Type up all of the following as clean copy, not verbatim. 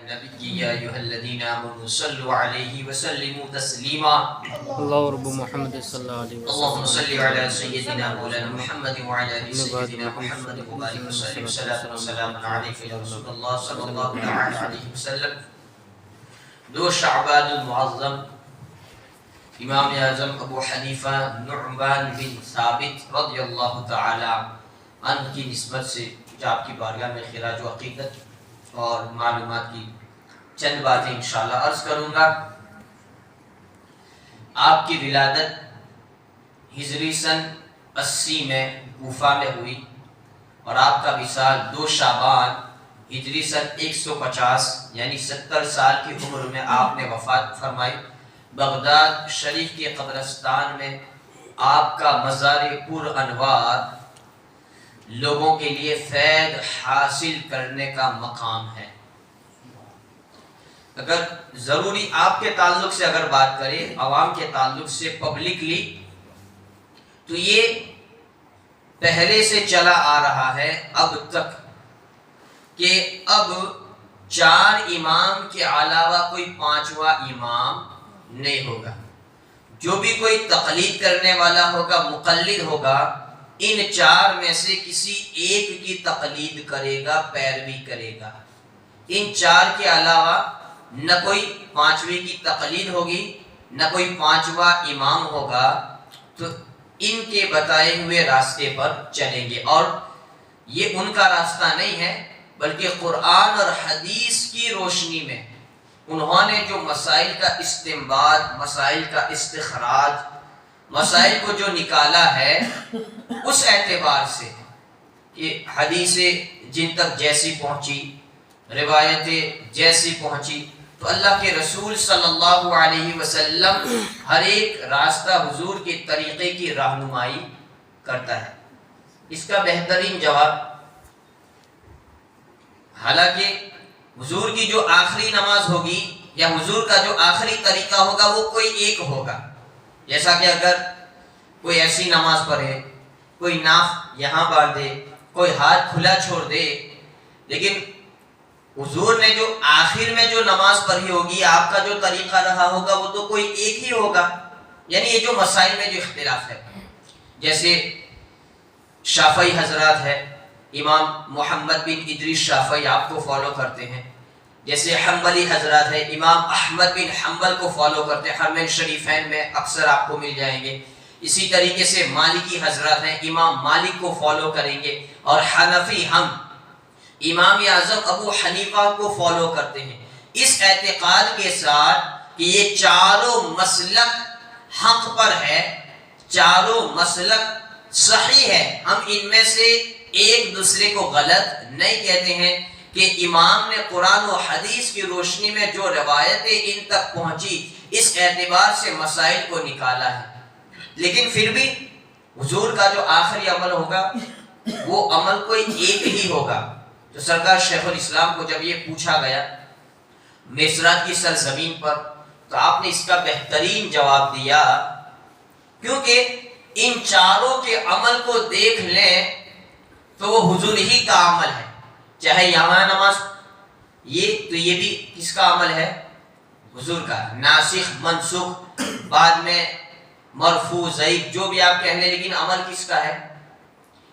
النبي يا أيها الذين آمنوا صلوا عليه وسلموا تسليما اللہ رب محمد صلی اللہ علیہ اللهم وسلم صل على سيدنا مولانا محمد وعلى آل سيدنا محمد وبارك وسلم صلاة وسلاما عليك يا رسول الله صلى الله تعالى عليه وسلم. 2 شعبان المعظم امام اعظم ابو حنیفہ نعمان بن ثابت رضی اللہ تعالی عنہ کی نسبت سے آپ کی بارگاہ میں خراج و عقیدت اور معلومات کی چند باتیں انشاءاللہ عرض کروں گا. آپ کی ولادت ہجری سن 80 میں کوفہ میں ہوئی اور آپ کا وصال 2 شعبان ہجری سن 150 یعنی 70 سال کی عمر میں آپ نے وفات فرمائی. بغداد شریف کے قبرستان میں آپ کا مزار پر انوار لوگوں کے لیے فیض حاصل کرنے کا مقام ہے. اگر ضروری آپ کے تعلق سے اگر بات کریں عوام کے تعلق سے پبلکلی تو یہ پہلے سے چلا آ رہا ہے اب تک کہ اب 4 امام کے علاوہ کوئی 5واں امام نہیں ہوگا. جو بھی کوئی تقلید کرنے والا ہوگا مقلد ہوگا ان 4 میں سے کسی ایک کی تقلید کرے گا پیروی کرے گا. ان 4 کے علاوہ نہ کوئی 5ویں کی تقلید ہوگی نہ کوئی 5واں امام ہوگا. تو ان کے بتائے ہوئے راستے پر چلیں گے اور یہ ان کا راستہ نہیں ہے بلکہ قرآن اور حدیث کی روشنی میں انہوں نے جو مسائل کا استنباط مسائل کا استخراج مسائل کو جو نکالا ہے اس اعتبار سے کہ حدیثیں جن تک جیسی پہنچی روایتیں جیسی پہنچی تو اللہ کے رسول صلی اللہ علیہ وسلم ہر ایک راستہ حضور کے طریقے کی رہنمائی کرتا ہے. اس کا بہترین جواب حالانکہ حضور کی جو آخری نماز ہوگی یا حضور کا جو آخری طریقہ ہوگا وہ کوئی ایک ہوگا. جیسا کہ اگر کوئی ایسی نماز پڑھے کوئی ناف یہاں باندھے کوئی ہاتھ کھلا چھوڑ دے لیکن حضور نے جو آخر میں جو نماز پڑھی ہوگی آپ کا جو طریقہ رہا ہوگا وہ تو کوئی ایک ہی ہوگا. یعنی یہ جو مسائل میں جو اختلاف ہے جیسے شافعی حضرات ہے امام محمد بن ادریس شافعی آپ کو فالو کرتے ہیں. جیسے حنبلی حضرات ہے امام احمد بن حنبل کو فالو کرتے ہیں حرمین شریفین میں اکثر آپ کو مل جائیں گے. اسی طریقے سے مالکی حضرات ہیں امام مالک کو فالو کریں گے اور حنفی ہم امام اعظم ابو حنیفہ کو فالو کرتے ہیں اس اعتقاد کے ساتھ کہ یہ 4 مسلک حق پر ہے 4 مسلک صحیح ہے. ہم ان میں سے ایک دوسرے کو غلط نہیں کہتے ہیں کہ امام نے قرآن و حدیث کی روشنی میں جو روایتیں ان تک پہنچی اس اعتبار سے مسائل کو نکالا ہے. لیکن پھر بھی حضور کا جو آخری عمل ہوگا وہ عمل کوئی ایک ہی ہوگا. تو سرکار شیخ الاسلام کو جب یہ پوچھا گیا مصرات کی سرزمین پر تو آپ نے اس کا بہترین جواب دیا کیونکہ ان 4 کے عمل کو دیکھ لیں تو وہ حضور ہی کا عمل ہے. چاہے یہاں نماز یہ بھی کس کا عمل ہے حضور کا. ناسخ منسوخ بعد میں مرفوع ضعیف جو بھی آپ کہہ لیں لیکن عمل کس کا ہے.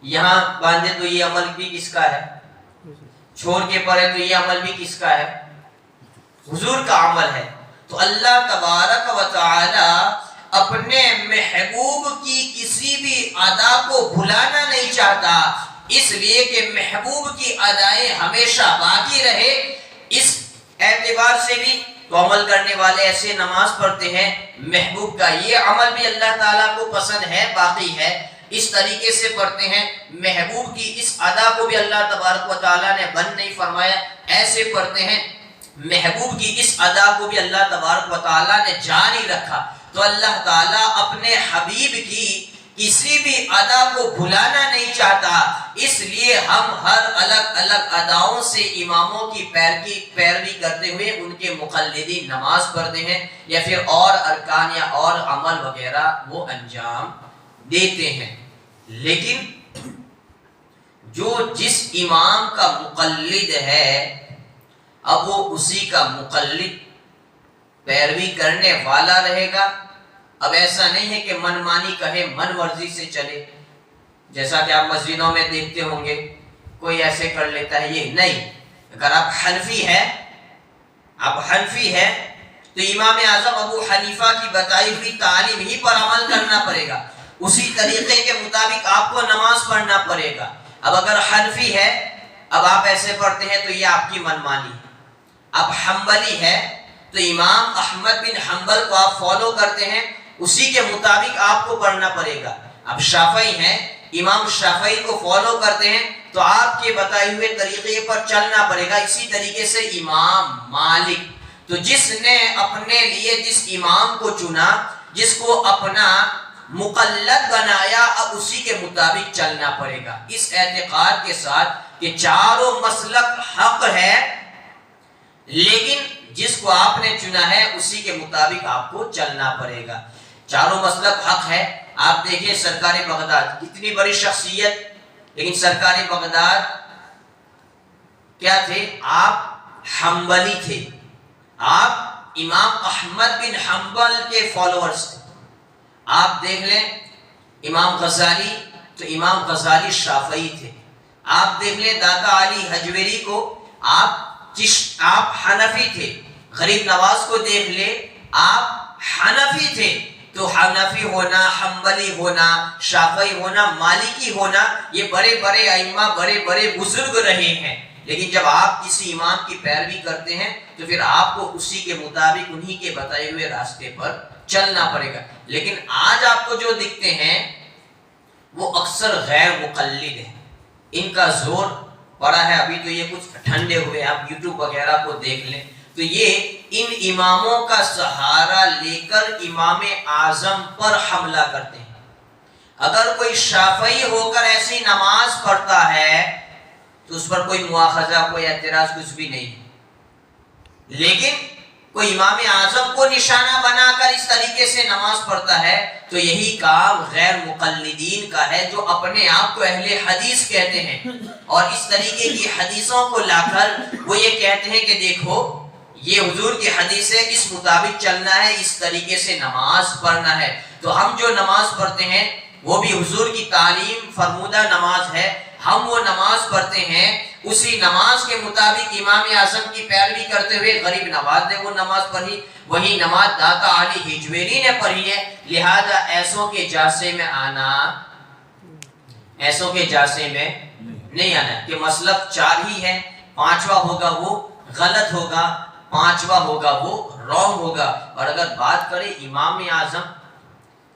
یہاں باندھے تو یہ عمل بھی کس کا ہے چھوڑ کے پڑھے تو یہ عمل بھی کس کا ہے حضور کا عمل ہے. تو اللہ تبارک و تعالی اپنے محبوب کی کسی بھی ادا کو بھلانا نہیں چاہتا اس لیے کہ محبوب کی ادائیں ہمیشہ باقی رہے. اس اعتبار سے بھی تو عمل کرنے والے ایسے نماز پڑھتے ہیں محبوب کا یہ عمل بھی اللہ تعالیٰ کو پسند ہے باقی ہے اس طریقے سے پڑھتے ہیں. محبوب کی اس ادا کو بھی اللہ تبارک و تعالیٰ نے بند نہیں فرمایا ایسے پڑھتے ہیں. محبوب کی اس ادا کو بھی اللہ تبارک و تعالیٰ نے جاری رکھا. تو اللہ تعالیٰ اپنے حبیب کی کسی بھی ادا کو بھلانا نہیں چاہتا اس لیے ہم ہر الگ الگ اداؤں سے اماموں کی پیروی کرتے ہوئے ان کے مقلدی نماز پڑھتے ہیں یا پھر اور ارکان یا اور عمل وغیرہ وہ انجام دیتے ہیں. لیکن جو جس امام کا مقلد ہے اب وہ اسی کا مقلد پیروی کرنے والا رہے گا. اب ایسا نہیں ہے کہ من مانی کہے، من مرضی سے چلے، جیسا کہ آپ مسجدوں میں دیکھتے ہوں گے کوئی ایسے کر لیتا ہے. یہ نہیں. اگر آپ حنفی ہے تو امام اعظم ابو حنیفہ کی بتائی ہوئی تعلیم ہی پر عمل کرنا پڑے گا، اسی طریقے کے مطابق آپ کو نماز پڑھنا پڑے گا. اب اگر حنفی ہے، اب آپ ایسے پڑھتے ہیں تو یہ آپ کی منمانی ہے. اب حنبلی ہے تو امام احمد بن حنبل کو آپ فالو کرتے ہیں، اسی کے مطابق آپ کو پڑھنا پڑے گا. اب شافعی ہیں، امام شافعی کو فالو کرتے ہیں تو آپ کے بتائے ہوئے طریقے پر چلنا پڑے گا. اسی طریقے سے امام مالک، تو جس نے اپنے لیے جس امام کو چنا، جس کو اپنا مقلد بنایا، اب اسی کے مطابق چلنا پڑے گا، اس اعتقاد کے ساتھ کہ چاروں مسلک حق ہے، لیکن جس کو آپ نے چنا ہے اسی کے مطابق آپ کو چلنا پڑے گا. چاروں مسلک حق ہے. آپ دیکھیں سرکار بغداد کتنی بڑی شخصیت، لیکن سرکار بغداد کیا تھے؟ آپ حنبلی تھے، آپ امام احمد بن حنبل کے فالوورز تھے. آپ دیکھ لیں امام غزالی، تو امام غزالی شافعی تھے. آپ دیکھ لیں داتا علی حجویری کو، آپ حنفی تھے. غریب نواز کو دیکھ لیں، آپ حنفی تھے. تو حنفی ہونا، حنبلی ہونا، شافعی ہونا، مالکی ہونا، یہ بڑے بڑے ائمہ، بڑے بڑے بزرگ رہے ہیں. لیکن جب آپ کسی امام کی پیروی کرتے ہیں تو پھر آپ کو اسی کے مطابق انہی کے بتائے ہوئے راستے پر چلنا پڑے گا. لیکن آج آپ کو جو دکھتے ہیں وہ اکثر غیر مقلد ہیں. ان کا زور پڑا ہے. ابھی تو یہ کچھ ٹھنڈے ہوئے، آپ یوٹیوب وغیرہ کو دیکھ لیں تو یہ ان اماموں کا سہارا لے کر امام اعظم پر حملہ کرتے ہیں. اگر کوئی شافعی ہو کر ایسی نماز پڑھتا ہے تو اس پر کوئی مواخذہ، کوئی اعتراض، کچھ بھی نہیں. لیکن کوئی امام اعظم کو نشانہ بنا کر اس طریقے سے نماز پڑھتا ہے تو یہی کام غیر مقلدین کا ہے، جو اپنے آپ کو اہل حدیث کہتے ہیں، اور اس طریقے کی حدیثوں کو لا کر وہ یہ کہتے ہیں کہ دیکھو یہ حضور کی حدیث ہے، اس مطابق چلنا ہے، اس طریقے سے نماز پڑھنا ہے. تو ہم جو نماز پڑھتے ہیں وہ بھی حضور کی تعلیم فرمودہ نماز ہے. ہم وہ نماز پڑھتے ہیں، اسی نماز کے مطابق امام اعظم کی پیروی کرتے ہوئے غریب نواز نے وہ نماز پڑھی، وہی نماز داتا علی حجویری نے پڑھی ہے. لہذا ایسوں کے جاسے میں نہیں آنا کہ مسلک 4 ہی ہے، 5واں ہوگا وہ غلط ہوگا، 5واں ہوگا وہ رونگ ہوگا. اور اگر بات کریں امام اعظم،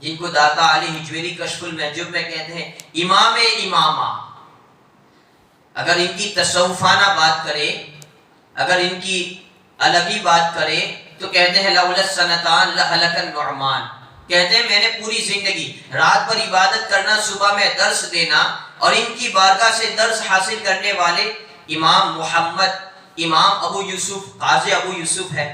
جن کو داتا علی حجویری کشف المحجوب میں کہتے ہیں امام امامہ، اگر ان کی تصوفانہ بات کریں، اگر ان کی الگی بات کریں تو کہتے ہیں لولا السنتان لہلک النعمان. کہتے ہیں میں نے پوری زندگی رات پر عبادت کرنا، صبح میں درس دینا، اور ان کی بارگاہ سے درس حاصل کرنے والے امام محمد، امام ابو یوسف، قاضی ابو یوسف ہے،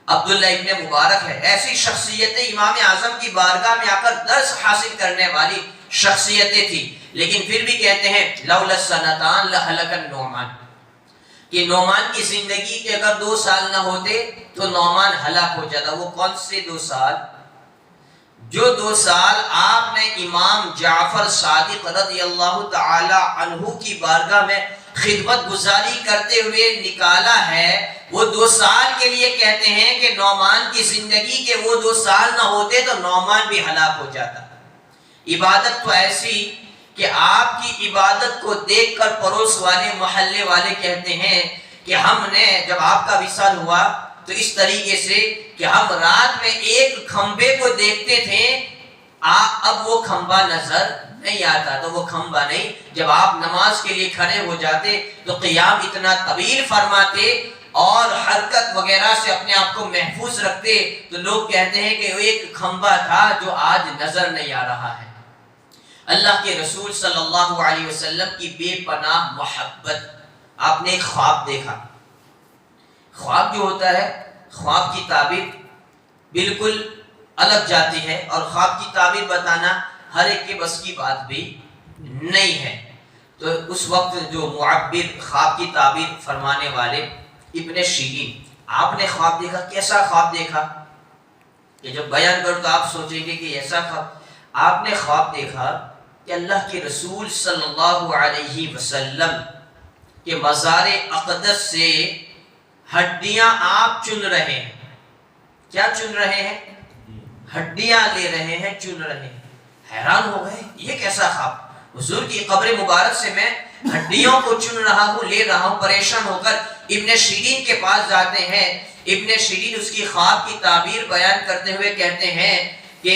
عبداللہ ابن مبارک ہے. ایسی شخصیتیں امام اعظم کی بارگاہ میں آ کر درس حاصل کرنے والی شخصیتیں تھی. لیکن پھر بھی کہتے ہیں لولا السنتان لہلک النعمان، کہ نعمان کی زندگی کے اگر 2 سال نہ ہوتے تو نعمان ہلاک ہو جاتا. وہ کون سے 2 سال؟ جو 2 سال آپ نے امام جعفر صادق رضی اللہ تعالی عنہ کی بارگاہ میں خدمت گزاری کرتے ہوئے نکالا ہے، وہ 2 سال کے لیے کہتے ہیں کہ نعمان کی زندگی کے وہ 2 سال نہ ہوتے تو نعمان بھی ہلاک ہو جاتا. عبادت تو ایسی کہ آپ کی عبادت کو دیکھ کر پڑوس والے، محلے والے کہتے ہیں کہ ہم نے جب آپ کا وصال ہوا تو اس طریقے سے کہ ہم رات میں ایک کھمبے کو دیکھتے تھے، اب وہ کھمبا نظر نہیں آتا. تو وہ کھمبا نہیں، جب آپ نماز کے لیے کھڑے ہو جاتے تو قیام اتنا طویل فرماتے اور حرکت وغیرہ سے اپنے آپ کو محفوظ رکھتے، تو لوگ کہتے ہیں کہ وہ ایک کھمبا تھا جو آج نظر نہیں آ رہا ہے. اللہ کے رسول صلی اللہ علیہ وسلم کی بے پناہ محبت. آپ نے ایک خواب دیکھا. خواب جو ہوتا ہے، خواب کی تعبیر بالکل الگ جاتی ہے، اور خواب کی تعبیر بتانا ہر ایک کے بس کی بات بھی نہیں ہے. تو اس وقت جو معبر، خواب کی تعبیر فرمانے والے، ابن شیرین آپ نے خواب دیکھا. کیسا خواب دیکھا کہ جب بیان کروں تو آپ سوچیں گے کہ ایسا خواب. آپ نے خواب دیکھا کہ اللہ کے رسول صلی اللہ علیہ وسلم کہ مزار اقدس سے ہڈیاں آپ چن رہے ہیں. کیا چن رہے ہیں؟ ہڈیاں لے رہے ہیں، چن رہے ہیں. حیران ہو گئے یہ کیسا خواب. حضور کی قبر مبارک سے میں ہڈیوں کو چن رہا ہوں، لے رہا ہوں. پریشان ہو کر ابن شیرین کے پاس جاتے ہیں. ابن شیرین اس کی خواب کی تعبیر بیان کرتے ہوئے کہتے ہیں کہ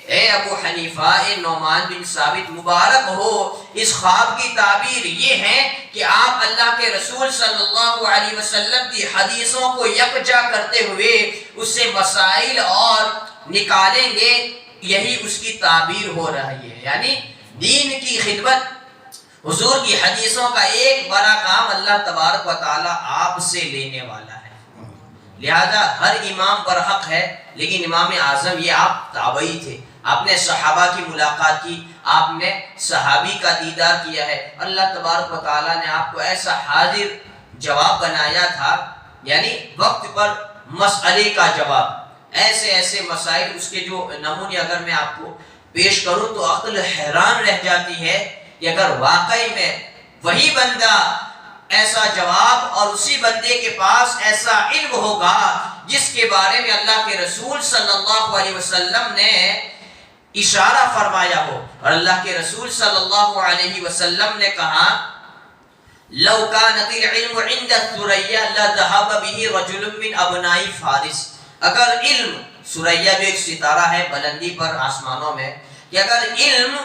اے ابو حنیفہ، اے نعمان بن ثابت، مبارک ہو. اس خواب کی تعبیر یہ ہے کہ آپ اللہ کے رسول صلی اللہ علیہ وسلم کی حدیثوں کو یکجا کرتے ہوئے اس سے مسائل اور نکالیں گے. یہی اس کی تعبیر ہو رہی ہے. یعنی دین کی خدمت، حضور کی حدیثوں کا ایک بڑا کام اللہ تبارک و تعالی آپ سے لینے والا ہے. لہذا ہر امام برحق ہے، لیکن امام اعظم یہ آپ تابعی تھے. آپ نے صحابہ کی ملاقات کی، آپ نے صحابی کا دیدار کیا ہے. اللہ تبارک و تعالیٰ نے آپ کو ایسا حاضر جواب بنایا تھا، یعنی وقت پر مسئلے کا جواب. ایسے ایسے مسائل، اس کے جو نمونے اگر میں آپ کو پیش کروں تو عقل حیران رہ جاتی ہے کہ اگر واقعی میں وہی بندہ ایسا جواب اور اسی بندے کے پاس ایسا علم ہوگا جس کے بارے میں اللہ کے رسول صلی اللہ علیہ وسلم نے اشارہ فرمایا ہو. اور اللہ کے رسول صلی اللہ علیہ وسلم نے کہا لو كانت العلم عند الثريا لذهب به رجل من ابناء فارس. اگر علم، ثریا جو ایک ستارہ ہے بلندی پر آسمانوں میں، کہ اگر علم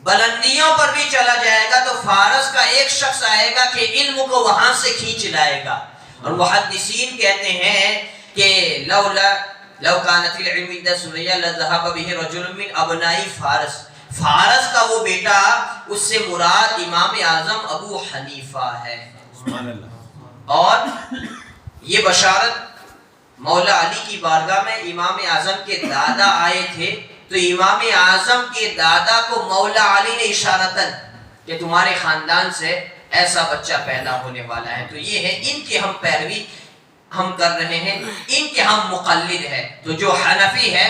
بلندیوں پر بھی چلا جائے گا تو فارس کا ایک شخص آئے گا کہ علم کو وہاں سے کھینچ لائے گا. اور محدثین کہتے ہیں کہ لو كانت العلم عند الثريا لذهب به رجل من ابناء فارس. فارس کا وہ بیٹا، اس سے مراد امام اعظم ابو حنیفہ ہے. اور یہ بشارت مولا علی کی بارگاہ میں امام اعظم کے دادا آئے تھے تو امام اعظم کے دادا کو مولا علی نے اشارتاً کہ تمہارے خاندان سے ایسا بچہ پیدا ہونے والا ہے. تو یہ ہے ان کی ہم پیروی ہم کر رہے ہیں، ان کے ہم مقلد ہیں. تو جو حنفی ہے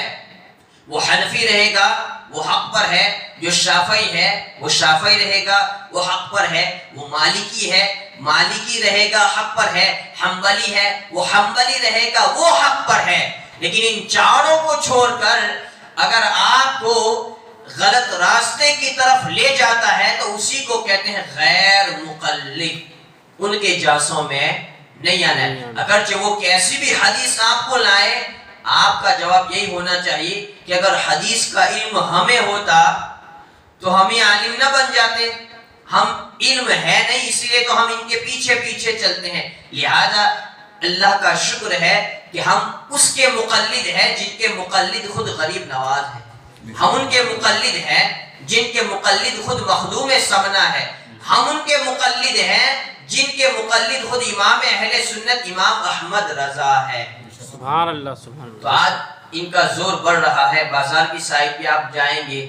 وہ حنفی رہے گا، وہ حق پر ہے. جو شافعی ہے وہ شافعی رہے گا، وہ حق پر ہے. وہ مالکی ہے، مالکی رہے گا، حق پر ہے. حنبلی ہے، وہ حنبلی رہے گا، وہ حق پر ہے. لیکن ان چاروں کو چھوڑ کر اگر آپ کو غلط راستے کی طرف لے جاتا ہے تو اسی کو کہتے ہیں غیر مقلد. ان کے جاسوں میں نہیں آنا ہے. اگرچہ وہ کیسی بھی حدیث آپ کو لائے، آپ کا جواب یہی ہونا چاہیے کہ اگر حدیث کا علم ہمیں ہوتا تو ہم یہ عالم نہ بن جاتے. ہم علم ہے نہیں، اس لیے تو ہم ان کے پیچھے پیچھے چلتے ہیں. لہذا اللہ کا شکر ہے کہ ہم اس کے مقلد ہیں جن کے مقلد خود غریب نواز ہیں. ہم ان کے مقلد ہیں جن کے مقلد خود مخدوم سمنا ہے. ہم ان کے مقلد ہیں جن کے مقلد خود امام اہل سنت امام احمد رضا ہے. سبحان اللہ سبحان تو اللہ. آج ان کا زور بڑھ رہا ہے. بازار کی سائڈ پہ آپ جائیں گے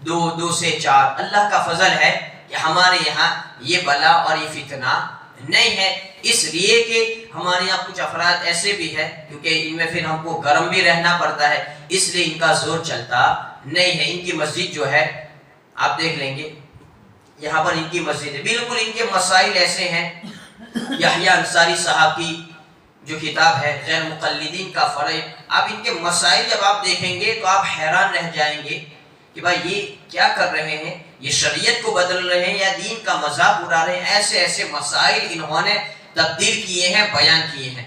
2 سے 4. اللہ کا فضل ہے کہ ہمارے یہاں یہ بلا اور یہ فتنہ نہیں ہے، اس لیے کہ ہمارے یہاں کچھ افراد ایسے بھی ہیں کیونکہ ان میں پھر ہم کو گرم بھی رہنا پڑتا ہے، اس لیے ان کا زور چلتا نہیں ہے. ان کی مسجد جو ہے آپ دیکھ لیں گے، یہاں پر ان کی مسجد ہے. بالکل ان کے مسائل ایسے ہیں. یحییٰ انصاری صاحب کی جو کتاب ہے غیر مقلدین کا فرع، آپ ان کے مسائل جب آپ دیکھیں گے تو آپ حیران رہ جائیں گے کہ بھائی یہ کیا کر رہے ہیں، یہ شریعت کو بدل رہے ہیں یا دین کا مذاق اڑا رہے ہیں. ایسے ایسے مسائل انہوں نے تبدیل کیے ہیں، بیان کیے ہیں.